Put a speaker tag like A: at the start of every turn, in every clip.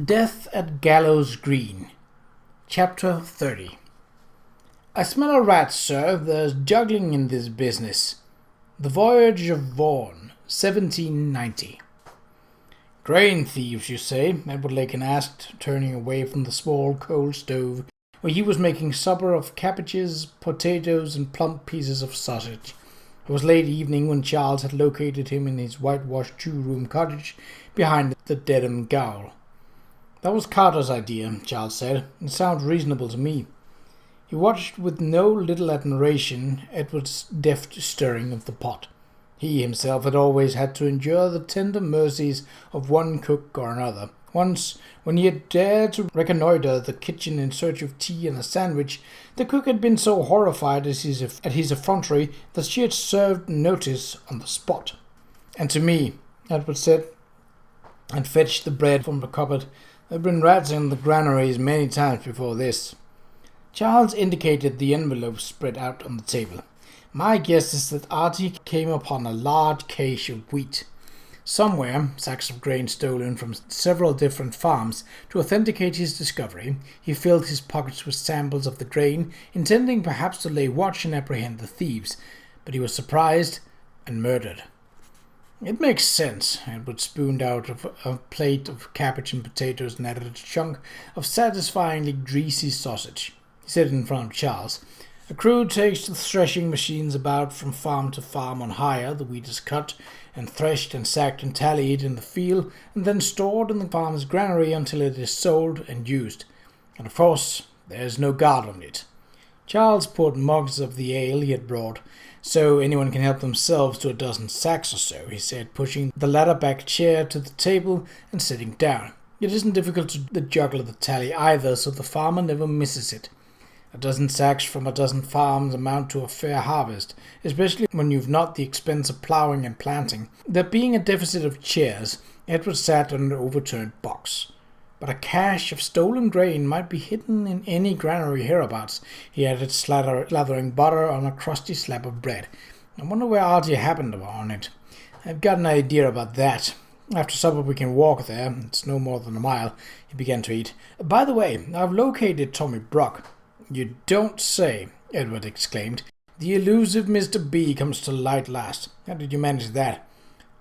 A: Death at Gallows Green. Chapter 30. I smell a rat, sir. There's juggling in this business. The Voyage of Vaughan, 1790. Grain thieves, you say? Edward Lakin asked, turning away from the small coal stove, where he was making supper of cabbages, potatoes, and plump pieces of sausage. It was late evening when Charles had located him in his whitewashed two-room cottage behind the Dedham Gaol. That was Carter's idea, Charles said. It sounds reasonable to me. He watched with no little admiration Edward's deft stirring of the pot. He himself had always had to endure the tender mercies of one cook or another. Once, when he had dared to reconnoitre the kitchen in search of tea and a sandwich, the cook had been so horrified at his effrontery that she had served notice on the spot. "And to me," Edward said, and fetched the bread from the cupboard. "There have been rats in the granaries many times before this." Charles indicated the envelope spread out on the table. "My guess is that Artie came upon a large cache of wheat. Somewhere, sacks of grain stolen from several different farms. To authenticate his discovery, he filled his pockets with samples of the grain, intending perhaps to lay watch and apprehend the thieves, but he was surprised and murdered." "It makes sense." Edward spooned out a plate of cabbage and potatoes and added a chunk of satisfyingly greasy sausage. He said in front of Charles, "A crew takes the threshing machines about from farm to farm on hire. The wheat is cut and threshed and sacked and tallied in the field and then stored in the farm's granary until it is sold and used. And of course, there is no guard on it." Charles poured mugs of the ale he had brought, "So anyone can help themselves to a dozen sacks or so," he said, pushing the ladder-backed chair to the table and sitting down. "It isn't difficult to juggle the tally either, so the farmer never misses it. A dozen sacks from a dozen farms amount to a fair harvest, especially when you've not the expense of ploughing and planting." There being a deficit of chairs, Edward sat on an overturned box. "But a cache of stolen grain might be hidden in any granary hereabouts," he added, slathering butter on a crusty slab of bread. "I wonder where Artie happened upon it. I've got an idea about that. After supper we can walk there. It's no more than a mile." He began to eat. "By the way, I've located Tommy Brock." "You don't say," Edward exclaimed. "The elusive Mr. B comes to light last. How did you manage that?"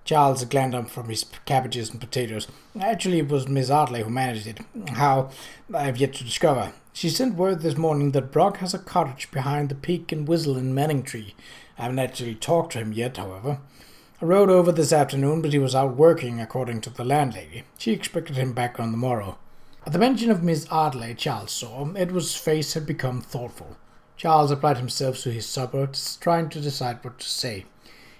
A: Charles glanced up from his cabbages and potatoes. "Actually, it was Miss Ardley who managed it. How, I have yet to discover. She sent word this morning that Brock has a cottage behind the Peak and Whistle in Manningtree. I haven't actually talked to him yet, however. I rode over this afternoon, but he was out working, according to the landlady. She expected him back on the morrow." At the mention of Miss Ardley, Charles saw Edward's face had become thoughtful. Charles applied himself to his supper, trying to decide what to say.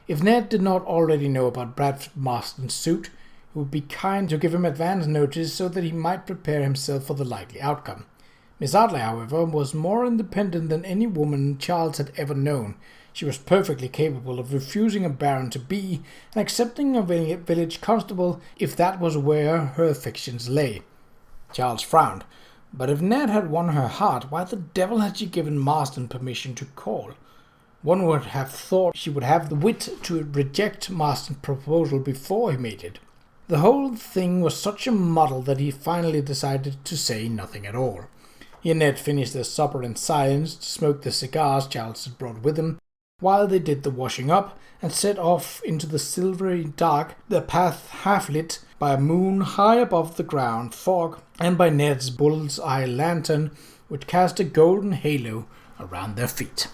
A: If Ned did not already know about Bradford Marston's suit, it would be kind to give him advance notice so that he might prepare himself for the likely outcome. Miss Ardley, however, was more independent than any woman Charles had ever known. She was perfectly capable of refusing a baron to be and accepting a village constable if that was where her affections lay. Charles frowned. But if Ned had won her heart, why the devil had she given Marston permission to call? One would have thought she would have the wit to reject Marston's proposal before he made it. The whole thing was such a muddle that he finally decided to say nothing at all. He and Ned finished their supper in silence, smoked the cigars Charles had brought with him, while they did the washing up, and set off into the silvery dark, their path half-lit by a moon high above the ground fog and by Ned's bull's-eye lantern, which cast a golden halo around their feet.